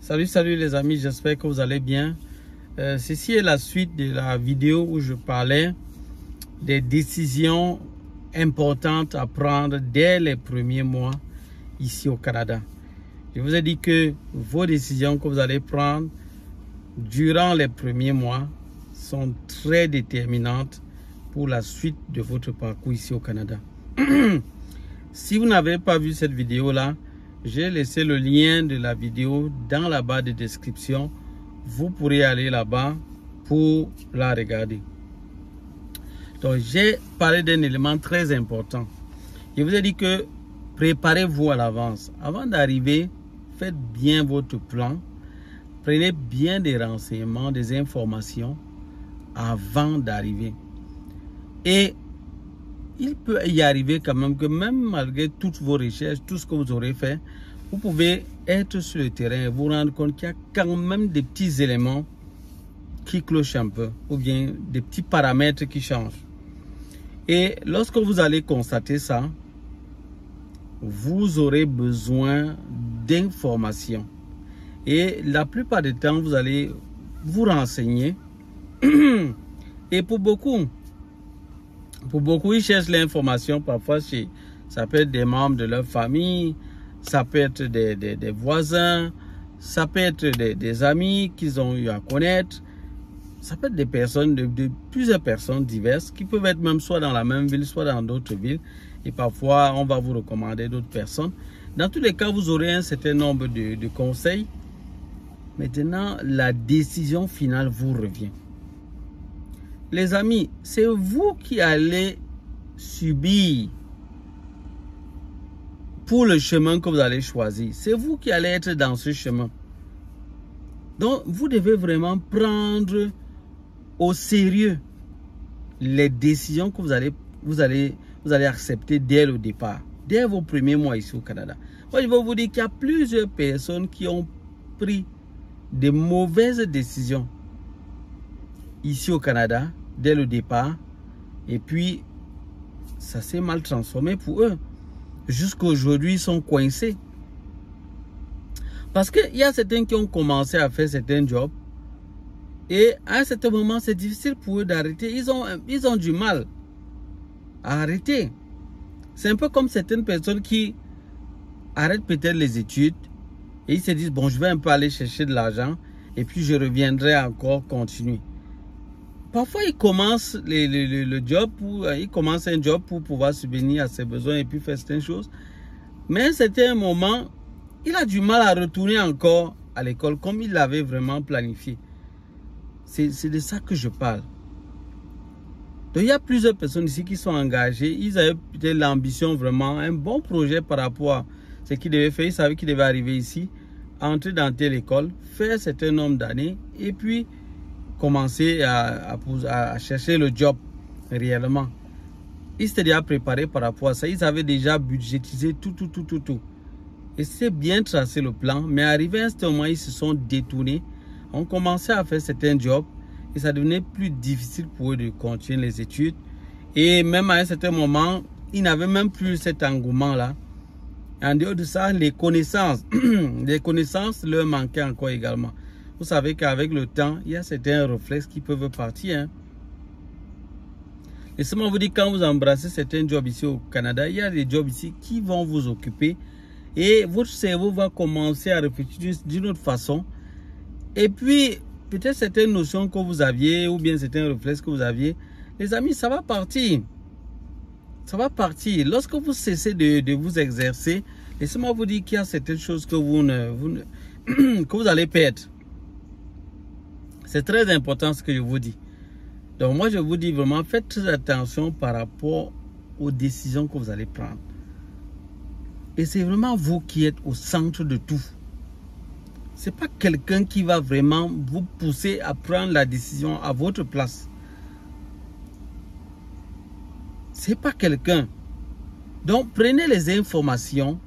Salut les amis, j'espère que vous allez bien. Ceci est la suite de la vidéo où je parlais des décisions importantes à prendre dès les premiers mois ici au Canada. Je vous ai dit que vos décisions que vous allez prendre durant les premiers mois sont très déterminantes pour la suite de votre parcours ici au Canada. Si vous n'avez pas vu cette vidéo-là, j'ai laissé le lien de la vidéo dans la barre de description. Vous pourrez aller là-bas pour la regarder. Donc, j'ai parlé d'un élément très important. Je vous ai dit que préparez-vous à l'avance. Avant d'arriver, faites bien votre plan. Prenez bien des renseignements, des informations avant d'arriver. Et il peut y arriver quand même que même malgré toutes vos recherches, tout ce que vous aurez fait, vous pouvez être sur le terrain et vous rendre compte qu'il y a quand même des petits éléments qui clochent un peu, ou bien des petits paramètres qui changent. Et lorsque vous allez constater ça, vous aurez besoin d'informations. Et la plupart du temps, vous allez vous renseigner. Et pour beaucoup, ils cherchent l'information parfois chez, ça peut être des membres de leur famille, ça peut être des voisins, ça peut être des amis qu'ils ont eu à connaître, ça peut être des personnes, de plusieurs personnes diverses qui peuvent être même soit dans la même ville, soit dans d'autres villes. Et parfois, on va vous recommander d'autres personnes. Dans tous les cas, vous aurez un certain nombre de conseils. Maintenant, la décision finale vous revient. Les amis, c'est vous qui allez subir pour le chemin que vous allez choisir. C'est vous qui allez être dans ce chemin. Donc, vous devez vraiment prendre au sérieux les décisions que vous allez accepter dès le départ, dès vos premiers mois ici au Canada. Moi, je vais vous dire qu'il y a plusieurs personnes qui ont pris de mauvaises décisions ici au Canada dès le départ, et puis ça s'est mal transformé pour eux. Jusqu'à aujourd'hui, ils sont coincés. Parce qu'il y a certains qui ont commencé à faire certains jobs, et à un certain moment, c'est difficile pour eux d'arrêter. Ils ont du mal à arrêter. C'est un peu comme certaines personnes qui arrêtent peut-être les études, et ils se disent, bon, je vais un peu aller chercher de l'argent, et puis je reviendrai encore continuer. Parfois, ils commencent le job, ils commencent un job pour pouvoir subvenir à ses besoins et puis faire certaines choses. Mais à un certain moment, il a du mal à retourner encore à l'école comme il l'avait vraiment planifié. C'est de ça que je parle. Donc, il y a plusieurs personnes ici qui sont engagées. Ils avaient peut-être l'ambition, vraiment, un bon projet par rapport à ce qu'ils devaient faire. Ils savaient qu'ils devaient arriver ici, entrer dans telle école, faire un certain nombre d'années et puis commencer à chercher le job réellement. Ils s'étaient déjà préparés par rapport à ça. Ils avaient déjà budgétisé tout. Et c'est bien tracé le plan. Mais arrivé à ce moment, ils se sont détournés. On commençait à faire certains jobs. Et ça devenait plus difficile pour eux de continuer les études. Et même à un certain moment, ils n'avaient même plus cet engouement-là. En dehors de ça, les connaissances leur manquaient encore également. Vous savez qu'avec le temps, il y a certains réflexes qui peuvent partir. Hein. Laissez-moi vous dire, quand vous embrassez certains jobs ici au Canada, il y a des jobs ici qui vont vous occuper. Et votre cerveau va commencer à réfléchir d'une autre façon. Et puis, peut-être certaines notions que vous aviez, ou bien certains réflexes que vous aviez, les amis, ça va partir. Ça va partir. Lorsque vous cessez de vous exercer, laissez-moi vous dire qu'il y a certaines choses que que vous allez perdre. C'est très important ce que je vous dis. Donc moi, je vous dis vraiment, faites très attention par rapport aux décisions que vous allez prendre. Et c'est vraiment vous qui êtes au centre de tout. Ce n'est pas quelqu'un qui va vraiment vous pousser à prendre la décision à votre place. Ce n'est pas quelqu'un. Donc prenez les informations,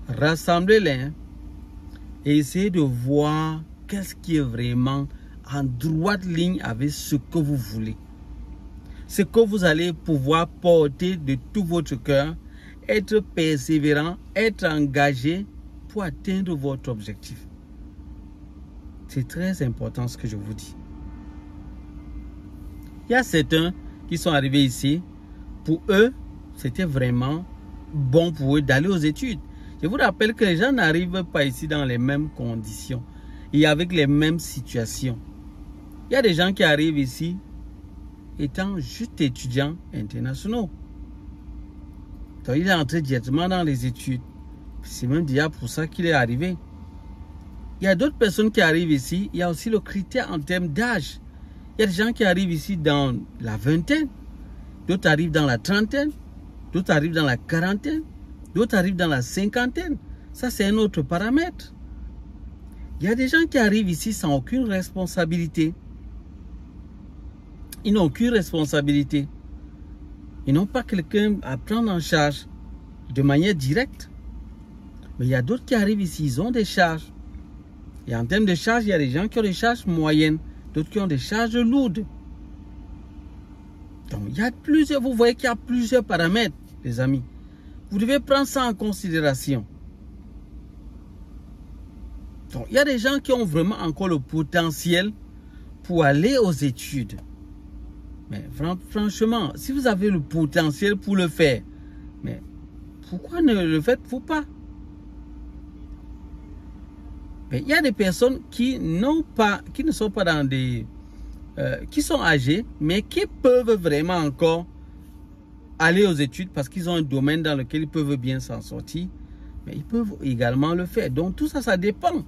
rassemblez-les et essayez de voir qu'est-ce qui est vraiment en droite ligne avec ce que vous voulez. Ce que vous allez pouvoir porter de tout votre cœur, être persévérant, être engagé pour atteindre votre objectif. C'est très important ce que je vous dis. Il y a certains qui sont arrivés ici. Pour eux, c'était vraiment bon pour eux d'aller aux études. Je vous rappelle que les gens n'arrivent pas ici dans les mêmes conditions et avec les mêmes situations. Il y a des gens qui arrivent ici étant juste étudiants internationaux. Donc il est entré directement dans les études. C'est même déjà pour ça qu'il est arrivé. Il y a d'autres personnes qui arrivent ici. Il y a aussi le critère en termes d'âge. Il y a des gens qui arrivent ici dans la vingtaine. D'autres arrivent dans la trentaine. D'autres arrivent dans la quarantaine. D'autres arrivent dans la cinquantaine. Ça, c'est un autre paramètre. Il y a des gens qui arrivent ici sans aucune responsabilité. Ils n'ont aucune responsabilité. Ils n'ont pas quelqu'un à prendre en charge de manière directe. Mais il y a d'autres qui arrivent ici, ils ont des charges. Et en termes de charges, il y a des gens qui ont des charges moyennes, d'autres qui ont des charges lourdes. Donc, il y a plusieurs, vous voyez qu'il y a plusieurs paramètres, les amis. Vous devez prendre ça en considération. Donc, il y a des gens qui ont vraiment encore le potentiel pour aller aux études. Mais franchement, si vous avez le potentiel pour le faire, mais pourquoi ne le faites-vous pas? Mais il y a des personnes qui ne sont pas dans des... qui sont âgés, mais qui peuvent vraiment encore aller aux études parce qu'ils ont un domaine dans lequel ils peuvent bien s'en sortir. Mais ils peuvent également le faire. Donc tout ça, ça dépend.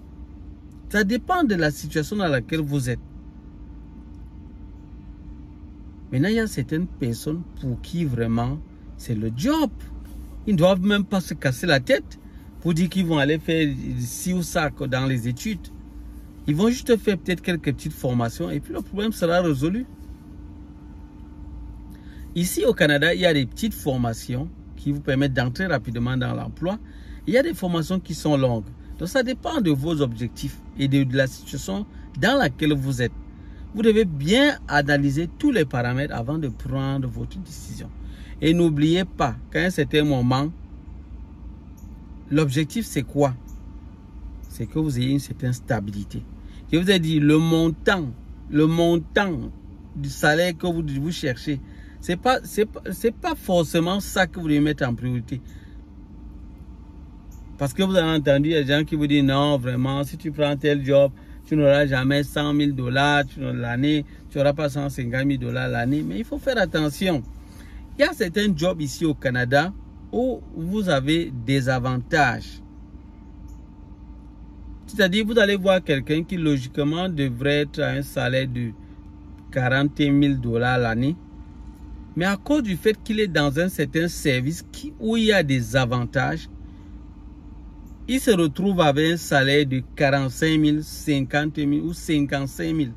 Ça dépend de la situation dans laquelle vous êtes. Maintenant, il y a certaines personnes pour qui vraiment c'est le job. Ils ne doivent même pas se casser la tête pour dire qu'ils vont aller faire ci ou ça dans les études. Ils vont juste faire peut-être quelques petites formations et puis le problème sera résolu. Ici au Canada, il y a des petites formations qui vous permettent d'entrer rapidement dans l'emploi. Il y a des formations qui sont longues. Donc ça dépend de vos objectifs et de la situation dans laquelle vous êtes. Vous devez bien analyser tous les paramètres avant de prendre votre décision. Et n'oubliez pas qu'à un certain moment, l'objectif c'est quoi? C'est que vous ayez une certaine stabilité. Je vous ai dit, le montant du salaire que vous cherchez, c'est pas forcément ça que vous devez mettre en priorité. Parce que vous avez entendu des gens qui vous disent non, vraiment, si tu prends tel job, tu n'auras jamais 100 000 $ l'année, tu n'auras pas 150 000 $ l'année. Mais il faut faire attention. Il y a certains jobs ici au Canada où vous avez des avantages. C'est-à-dire, vous allez voir quelqu'un qui logiquement devrait être à un salaire de 40 000 $ l'année. Mais à cause du fait qu'il est dans un certain service où il y a des avantages, il se retrouve avec un salaire de 45 000, 50 000 ou 55 000.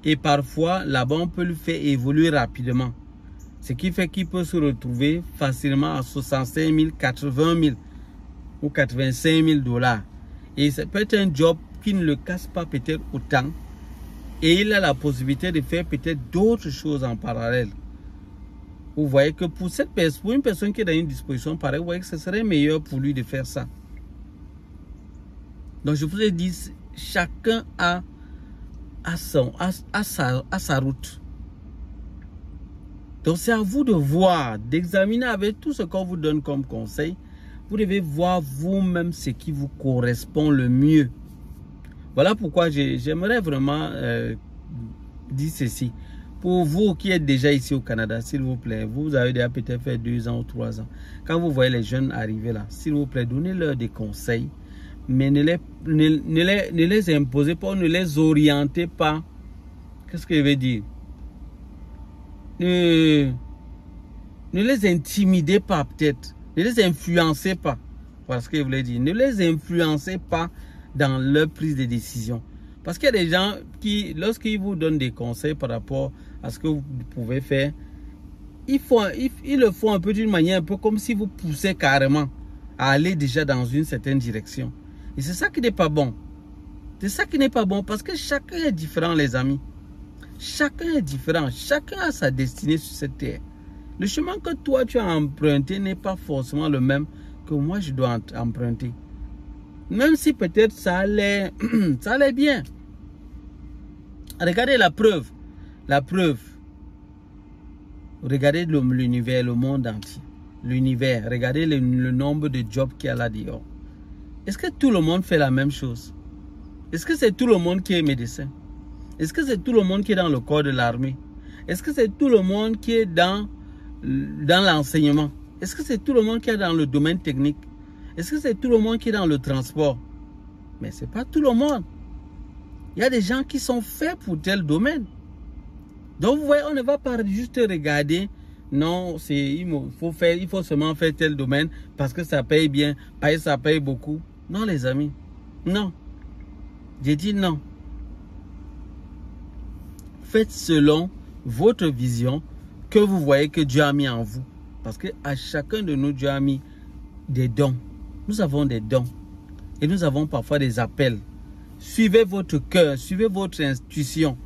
Et parfois, là-bas, on peut le faire évoluer rapidement. Ce qui fait qu'il peut se retrouver facilement à 65 000, 80 000 ou 85 000 $. Et ça peut être un job qui ne le casse pas peut-être autant. Et il a la possibilité de faire peut-être d'autres choses en parallèle. Vous voyez que pour une personne qui est dans une disposition pareille, vous voyez que ce serait meilleur pour lui de faire ça. Donc je vous ai dit, chacun a sa route. Donc c'est à vous de voir, d'examiner avec tout ce qu'on vous donne comme conseil. Vous devez voir vous-même ce qui vous correspond le mieux. Voilà pourquoi j'aimerais vraiment dire ceci. Pour vous qui êtes déjà ici au Canada, s'il vous plaît, vous avez déjà peut-être fait 2 ans ou 3 ans. Quand vous voyez les jeunes arriver là, s'il vous plaît, donnez-leur des conseils. Mais ne les imposez pas, ne les orientez pas. Qu'est-ce que je veux dire? Ne les intimidez pas peut-être. Ne les influencez pas. Voilà ce que je voulais dire. Ne les influencez pas dans leur prise de décision. Parce qu'il y a des gens qui, lorsqu'ils vous donnent des conseils par rapport à ce que vous pouvez faire, ils le font un peu d'une manière un peu comme si vous poussez carrément à aller déjà dans une certaine direction. Et c'est ça qui n'est pas bon. C'est ça qui n'est pas bon parce que chacun est différent, les amis. Chacun est différent. Chacun a sa destinée sur cette terre. Le chemin que toi tu as emprunté n'est pas forcément le même que moi je dois emprunter. Même si peut-être ça allait, ça allait bien. Regardez la preuve. La preuve. Regardez l'univers, le monde entier. L'univers. Regardez le nombre de jobs qu'il y a là dehors. Est-ce que tout le monde fait la même chose? Est-ce que c'est tout le monde qui est médecin? Est-ce que c'est tout le monde qui est dans le corps de l'armée? Est-ce que c'est tout le monde qui est dans l'enseignement? Est-ce que c'est tout le monde qui est dans le domaine technique? Est-ce que c'est tout le monde qui est dans le transport? Mais ce n'est pas tout le monde. Il y a des gens qui sont faits pour tel domaine. Donc vous voyez, on ne va pas juste regarder, non, il faut seulement faire tel domaine parce que ça paye bien, parce que ça paye beaucoup. Non les amis, non. J'ai dit non. Faites selon votre vision que vous voyez que Dieu a mis en vous. Parce qu'à chacun de nous, Dieu a mis des dons. Nous avons des dons. Et nous avons parfois des appels. Suivez votre cœur, suivez votre intuition.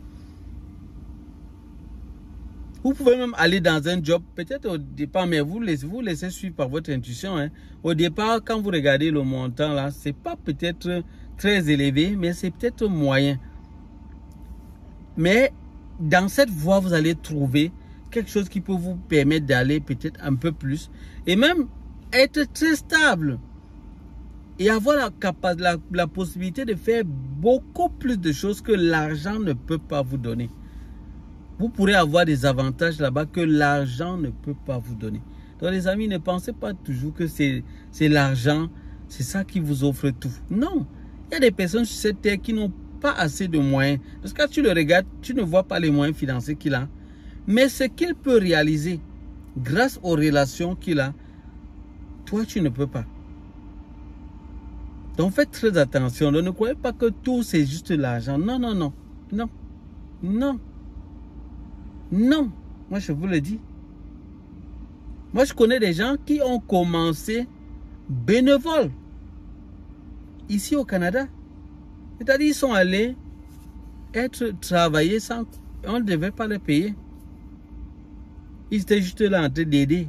Vous pouvez même aller dans un job, peut-être au départ, mais vous laissez suivre par votre intuition. Hein. Au départ, quand vous regardez le montant, là, ce n'est pas peut-être très élevé, mais c'est peut-être moyen. Mais dans cette voie, vous allez trouver quelque chose qui peut vous permettre d'aller peut-être un peu plus. Et même être très stable. Et avoir la possibilité de faire beaucoup plus de choses que l'argent ne peut pas vous donner. Vous pourrez avoir des avantages là-bas que l'argent ne peut pas vous donner. Donc les amis, ne pensez pas toujours que c'est l'argent, c'est ça qui vous offre tout. Non, il y a des personnes sur cette terre qui n'ont pas assez de moyens. Parce que quand tu le regardes, tu ne vois pas les moyens financiers qu'il a. Mais ce qu'il peut réaliser grâce aux relations qu'il a, toi tu ne peux pas. Donc faites très attention. Ne croyez pas que tout c'est juste l'argent. Non, non, non. Non. Non. Non. Moi je vous le dis. Moi je connais des gens qui ont commencé bénévoles ici au Canada. C'est-à-dire ils sont allés travailler sans... On ne devait pas les payer. Ils étaient juste là en train d'aider.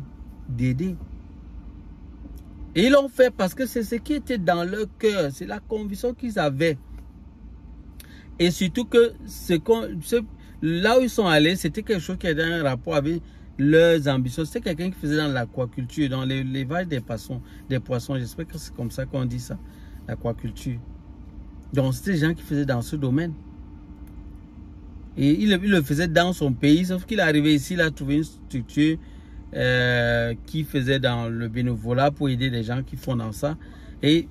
Et ils l'ont fait parce que c'est ce qui était dans leur cœur. C'est la conviction qu'ils avaient. Et surtout que là où ils sont allés, c'était quelque chose qui avait un rapport avec leurs ambitions. C'était quelqu'un qui faisait dans l'aquaculture, dans l'élevage des poissons. J'espère que c'est comme ça qu'on dit ça, l'aquaculture. Donc c'était des gens qui faisaient dans ce domaine. Et il le faisait dans son pays, sauf qu'il est arrivé ici, il a trouvé une structure qui faisait dans le bénévolat pour aider les gens qui font dans ça. Et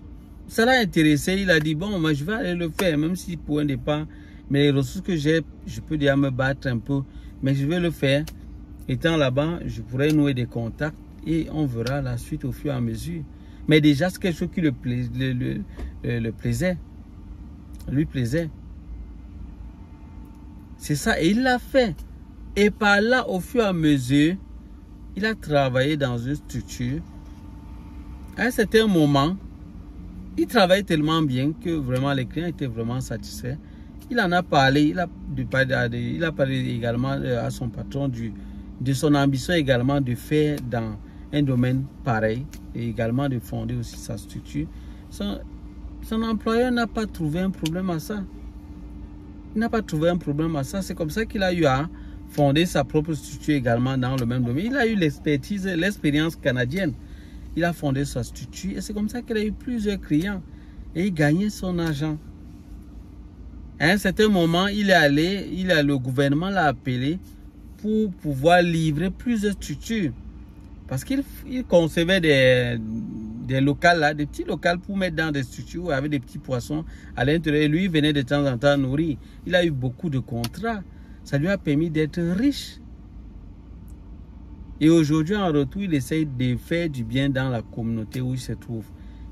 ça l'a intéressé, il a dit, bon, moi je vais aller le faire, même si pour un départ, mais les ressources que j'ai, je peux déjà me battre un peu, mais je vais le faire. Étant là-bas, je pourrais nouer des contacts et on verra la suite au fur et à mesure. Mais déjà, c'est quelque chose qui le plaisait. Lui plaisait. C'est ça, et il l'a fait. Et par là, au fur et à mesure, il a travaillé dans une structure. À un certain moment, il travaillait tellement bien que vraiment les clients étaient vraiment satisfaits. Il en a parlé, il a parlé également à son patron de son ambition également de faire dans un domaine pareil et également de fonder aussi sa structure. Son employeur n'a pas trouvé un problème à ça. Il n'a pas trouvé un problème à ça. C'est comme ça qu'il a eu à fonder sa propre structure également dans le même domaine. Il a eu l'expertise, l'expérience canadienne. Il a fondé sa structure et c'est comme ça qu'il a eu plusieurs clients et il gagnait son argent. À un certain moment, il est allé, le gouvernement l'a appelé pour pouvoir livrer plusieurs structures. Parce qu'il concevait des locales là, des petits locales pour mettre dans des structures avec des petits poissons à l'intérieur. Lui, il venait de temps en temps nourrir. Il a eu beaucoup de contrats. Ça lui a permis d'être riche. Et aujourd'hui, en retour, il essaye de faire du bien dans la communauté où il se trouve.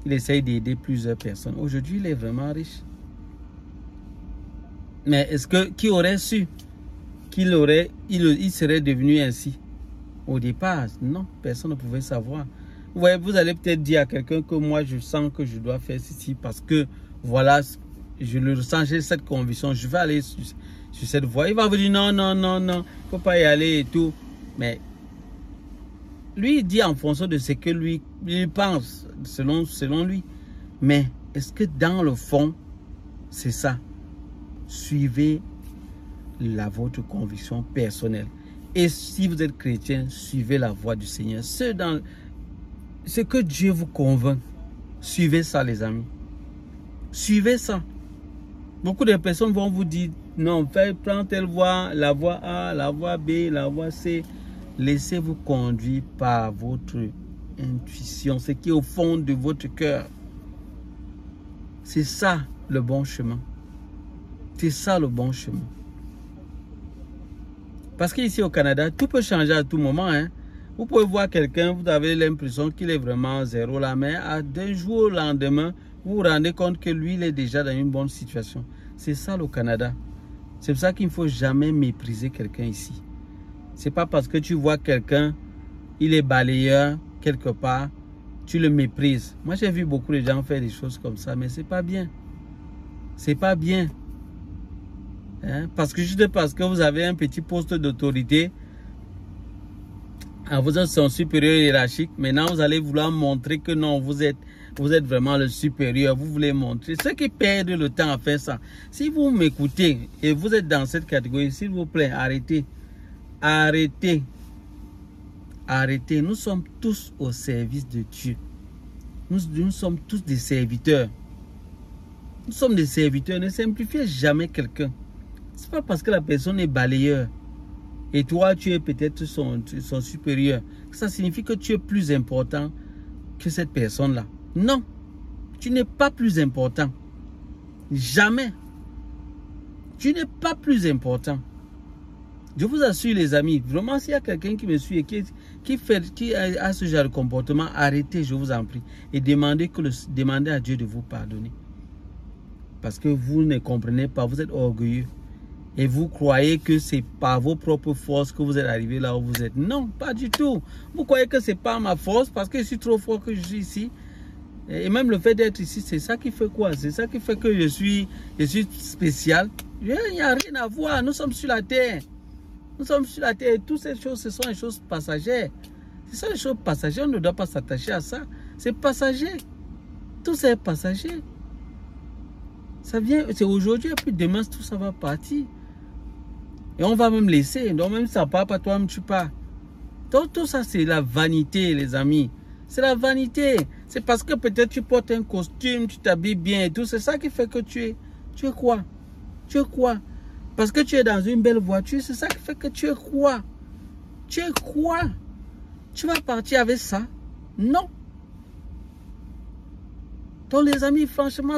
Il essaye d'aider plusieurs personnes. Aujourd'hui, il est vraiment riche. Mais est-ce que qui aurait su qu'il serait devenu ainsi? Au départ, non, personne ne pouvait savoir. Vous voyez, vous allez peut-être dire à quelqu'un que moi, je sens que je dois faire ceci parce que, voilà, je le ressens, j'ai cette conviction, je vais aller sur cette voie. Il va vous dire non, non, non, non, il ne faut pas y aller et tout. Mais lui, il dit en fonction de ce que lui il pense, selon lui. Mais est-ce que dans le fond, c'est ça? Suivez votre conviction personnelle. Et si vous êtes chrétien, suivez la voie du Seigneur. Ce que Dieu vous convainc, suivez ça, les amis. Suivez ça. Beaucoup de personnes vont vous dire, non, prends telle voie, la voie A, la voie B, la voie C. Laissez-vous conduire par votre intuition, ce qui est au fond de votre cœur. C'est ça le bon chemin. C'est ça le bon chemin. Parce qu'ici au Canada, tout peut changer à tout moment. Hein. Vous pouvez voir quelqu'un, vous avez l'impression qu'il est vraiment zéro là, mais d'un jour au lendemain, vous vous rendez compte que lui, il est déjà dans une bonne situation. C'est ça le Canada. C'est pour ça qu'il ne faut jamais mépriser quelqu'un ici. C'est pas parce que tu vois quelqu'un, il est balayeur quelque part, tu le méprises. Moi, j'ai vu beaucoup de gens faire des choses comme ça, mais c'est pas bien. C'est pas bien. Hein? Parce que juste parce que vous avez un petit poste d'autorité, vous êtes son supérieur hiérarchique, maintenant vous allez vouloir montrer que non, vous êtes vraiment le supérieur, vous voulez montrer. Ceux qui perdent le temps à faire ça, si vous m'écoutez et vous êtes dans cette catégorie, s'il vous plaît, arrêtez. Arrêtez. Arrêtez. Nous sommes tous au service de Dieu. Nous sommes tous des serviteurs. Nous sommes des serviteurs. Ne simplifiez jamais quelqu'un. Ce n'est pas parce que la personne est balayeur et toi, tu es peut-être son supérieur. Ça signifie que tu es plus important que cette personne-là. Non. Tu n'es pas plus important. Jamais. Tu n'es pas plus important. Je vous assure, les amis, vraiment, s'il y a quelqu'un qui me suit et qui a ce genre de comportement, arrêtez, je vous en prie. Et demandez à Dieu de vous pardonner. Parce que vous ne comprenez pas, vous êtes orgueilleux. Et vous croyez que c'est par vos propres forces que vous êtes arrivé là où vous êtes. Non, pas du tout. Vous croyez que c'est pas ma force parce que je suis trop fort que je suis ici. Et même le fait d'être ici, c'est ça qui fait quoi? C'est ça qui fait que je suis spécial. Il n'y a rien à voir. Nous sommes sur la terre. Nous sommes sur la terre et toutes ces choses, ce sont des choses passagères. Ce sont des choses passagères, on ne doit pas s'attacher à ça. C'est passager. Tout ça est passager. Ça vient, c'est aujourd'hui et puis demain, tout ça va partir. Et on va même laisser. Donc même ça part pas, toi-même tu pars. Donc tout ça, c'est la vanité, les amis. C'est la vanité. C'est parce que peut-être tu portes un costume, tu t'habilles bien et tout. C'est ça qui fait que tu es quoi? Tu es quoi? Parce que tu es dans une belle voiture, c'est ça qui fait que tu es quoi? Tu es quoi? Tu vas partir avec ça? Non. Donc les amis, franchement,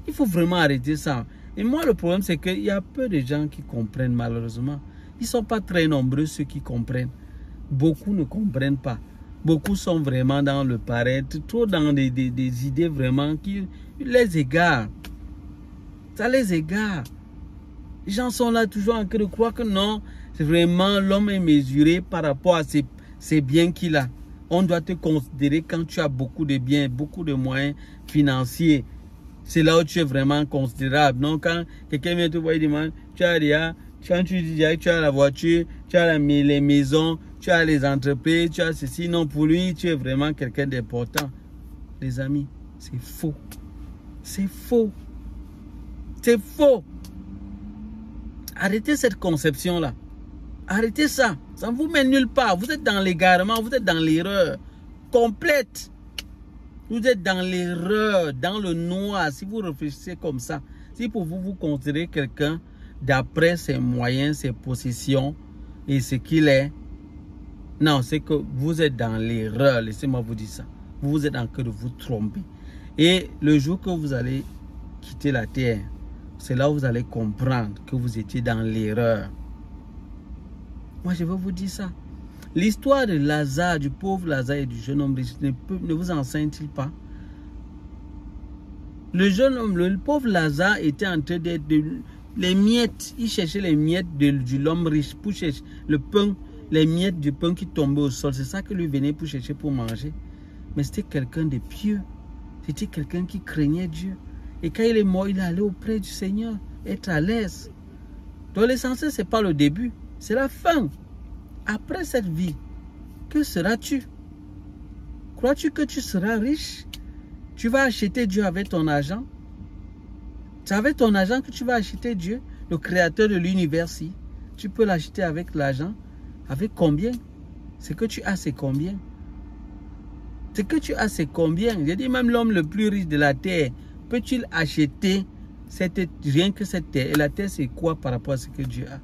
il faut vraiment arrêter ça. Et moi, le problème, c'est qu'il y a peu de gens qui comprennent malheureusement. Ils ne sont pas très nombreux ceux qui comprennent. Beaucoup ne comprennent pas. Beaucoup sont vraiment dans le paraître, trop dans des idées vraiment qui les égarent. Ça les égare. Les gens sont là toujours en train de croire que non, c'est vraiment l'homme est mesuré par rapport à ses biens qu'il a. On doit te considérer quand tu as beaucoup de biens, beaucoup de moyens financiers. C'est là où tu es vraiment considérable. Donc quand quelqu'un vient te voir et demande, tu as la voiture, tu as les maisons, tu as les entreprises, tu as ceci. Non, pour lui, tu es vraiment quelqu'un d'important. Les amis, c'est faux. C'est faux. C'est faux. Arrêtez cette conception-là. Arrêtez ça. Ça ne vous mène nulle part. Vous êtes dans l'égarement, vous êtes dans l'erreur complète. Vous êtes dans l'erreur, dans le noir, si vous réfléchissez comme ça. Si pour vous, vous considérez quelqu'un d'après ses moyens, ses possessions et ce qu'il est, non, c'est que vous êtes dans l'erreur. Laissez-moi vous dire ça. Vous êtes en train de vous tromper. Et le jour que vous allez quitter la terre, c'est là où vous allez comprendre que vous étiez dans l'erreur. Moi, je vais vous dire ça. L'histoire de Lazare, du pauvre Lazare et du jeune homme riche, ne vous enseigne-t-il pas? Le jeune homme, le pauvre Lazare était en train d'être les miettes. Il cherchait les miettes de l'homme riche pour chercher le pain, les miettes du pain qui tombaient au sol. C'est ça que lui venait pour chercher pour manger. Mais c'était quelqu'un de pieux. C'était quelqu'un qui craignait Dieu. Et quand il est mort, il est allé auprès du Seigneur, être à l'aise. Donc l'essentiel, ce n'est pas le début, c'est la fin. Après cette vie, que seras-tu? Crois-tu que tu seras riche? Tu vas acheter Dieu avec ton argent. C'est avec ton argent que tu vas acheter Dieu, le créateur de l'univers. Tu peux l'acheter avec l'argent. Avec combien? Ce que tu as, c'est combien? Ce que tu as, c'est combien? J'ai dit, même l'homme le plus riche de la terre, peut-il acheter rien que cette terre? Et la terre, c'est quoi par rapport à ce que Dieu a?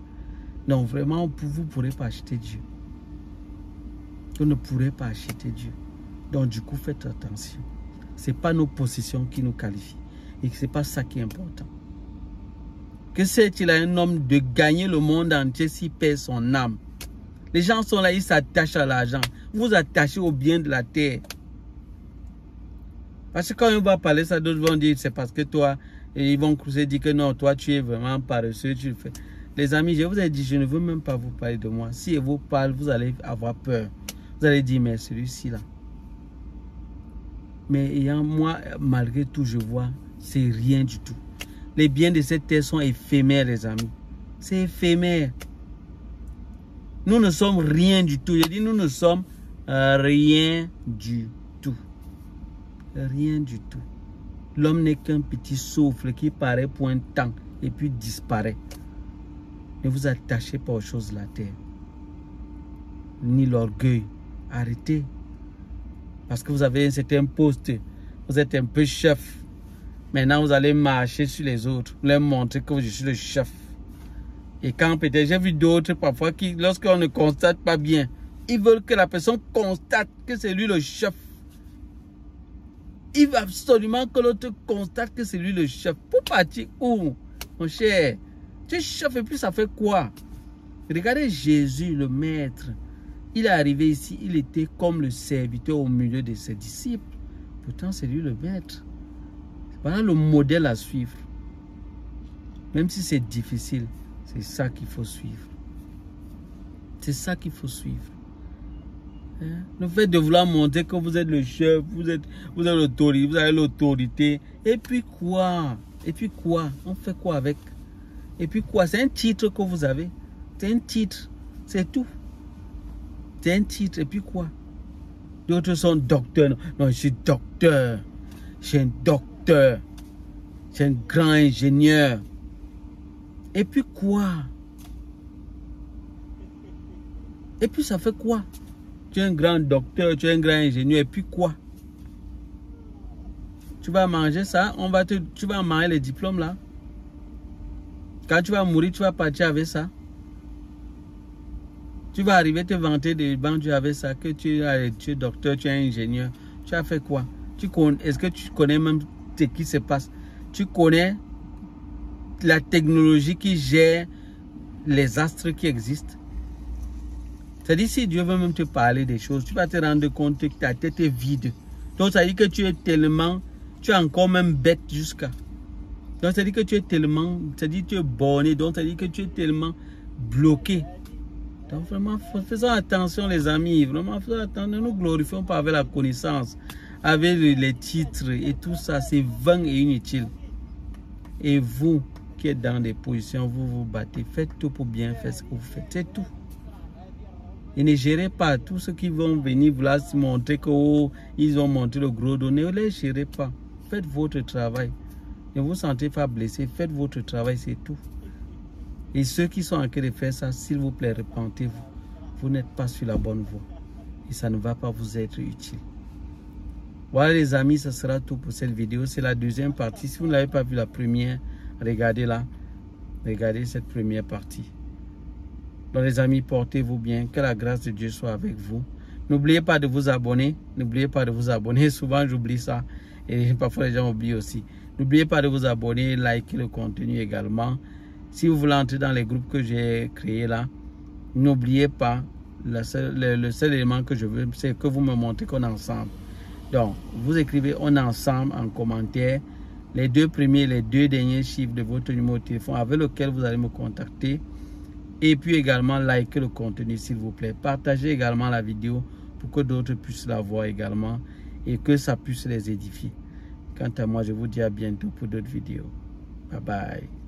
Non, vraiment, vous ne pourrez pas acheter Dieu. Vous ne pourrez pas acheter Dieu. Donc, du coup, faites attention. Ce n'est pas nos possessions qui nous qualifient. Et ce n'est pas ça qui est important. Que c'est-il à un homme de gagner le monde entier s'il perd son âme? Les gens sont là, ils s'attachent à l'argent. Vous vous attachez au bien de la terre. Parce que quand on va parler ça, d'autres vont dire c'est parce que toi, et ils vont cruiser dire que non, toi tu es vraiment paresseux, tu le fais. Les amis, je vous ai dit, je ne veux même pas vous parler de moi. Si je vous parle, vous allez avoir peur. Vous allez dire, mais celui-ci là. Mais ayant moi, malgré tout, je vois, c'est rien du tout. Les biens de cette terre sont éphémères, les amis. C'est éphémère. Nous ne sommes rien du tout. Je dis, nous ne sommes rien du tout. Rien du tout. L'homme n'est qu'un petit souffle qui paraît pour un temps et puis disparaît. Ne vous attachez pas aux choses de la terre. Ni l'orgueil. Arrêtez. Parce que vous avez un certain poste. Vous êtes un peu chef. Maintenant, vous allez marcher sur les autres. Vous leur montrer que je suis le chef. Et quand peut-être, j'ai vu d'autres parfois qui, lorsqu'on ne constate pas bien, ils veulent que la personne constate que c'est lui le chef. Il veut absolument que l'autre constate que c'est lui le chef. Pour partir où, mon cher? Tu es chef et puis ça fait quoi? Regardez Jésus, le maître. Il est arrivé ici, il était comme le serviteur au milieu de ses disciples. Pourtant, c'est lui le maître. Voilà le modèle à suivre. Même si c'est difficile, c'est ça qu'il faut suivre. C'est ça qu'il faut suivre. Hein? Le fait de vouloir montrer que vous êtes le chef, vous êtes l'autorité, vous avez l'autorité. Et puis quoi? Et puis quoi? On fait quoi avec? Et puis quoi? C'est un titre que vous avez. C'est un titre. C'est tout. C'est un titre. Et puis quoi? D'autres sont docteurs. Non, je suis docteur. Je suis un docteur. Je suis un grand ingénieur. Et puis quoi? Et puis ça fait quoi? Tu es un grand docteur, tu es un grand ingénieur. Et puis quoi? Tu vas manger ça, tu vas manger les diplômes là. Quand tu vas mourir, tu vas partir avec ça. Tu vas arriver te vanter devant Dieu avec ça, que tu es docteur, tu es ingénieur. Tu as fait quoi? Est-ce que tu connais même ce qui se passe? Tu connais la technologie qui gère les astres qui existent? C'est-à-dire, si Dieu veut même te parler des choses, tu vas te rendre compte que ta tête est vide. Donc, ça dit que tu es encore même bête jusqu'à. Donc, ça dit que tu es tellement, ça dit que tu es borné. Donc, ça dit que tu es tellement bloqué. Donc, vraiment, faisons attention, les amis. Vraiment, faisons attention. Ne nous glorifions pas avec la connaissance, avec les titres et tout ça. C'est vain et inutile. Et vous qui êtes dans des positions, vous vous battez. Faites tout pour bien faire ce que vous faites. C'est tout. Et ne gérez pas tous ceux qui vont venir vouloir se montrer qu'ils ont monté le gros dos. Ne les gérez pas. Faites votre travail. Ne vous sentez pas blessé. Faites votre travail, c'est tout. Et ceux qui sont en train de faire ça, s'il vous plaît, repentez-vous. Vous n'êtes pas sur la bonne voie. Et ça ne va pas vous être utile. Voilà les amis, ça sera tout pour cette vidéo. C'est la deuxième partie. Si vous n'avez pas vu la première, regardez là. Regardez cette première partie. Donc les amis, portez-vous bien. Que la grâce de Dieu soit avec vous. N'oubliez pas de vous abonner. N'oubliez pas de vous abonner. Souvent, j'oublie ça. Et parfois, les gens oublient aussi. N'oubliez pas de vous abonner, liker le contenu également. Si vous voulez entrer dans les groupes que j'ai créés là, n'oubliez pas, le seul élément que je veux, c'est que vous me montrez qu'on est ensemble. Donc, vous écrivez on est ensemble en commentaire. Les deux premiers, les deux derniers chiffres de votre numéro de téléphone avec lequel vous allez me contacter. Et puis également, likez le contenu s'il vous plaît. Partagez également la vidéo pour que d'autres puissent la voir également et que ça puisse les édifier. Quant à moi, je vous dis à bientôt pour d'autres vidéos. Bye bye.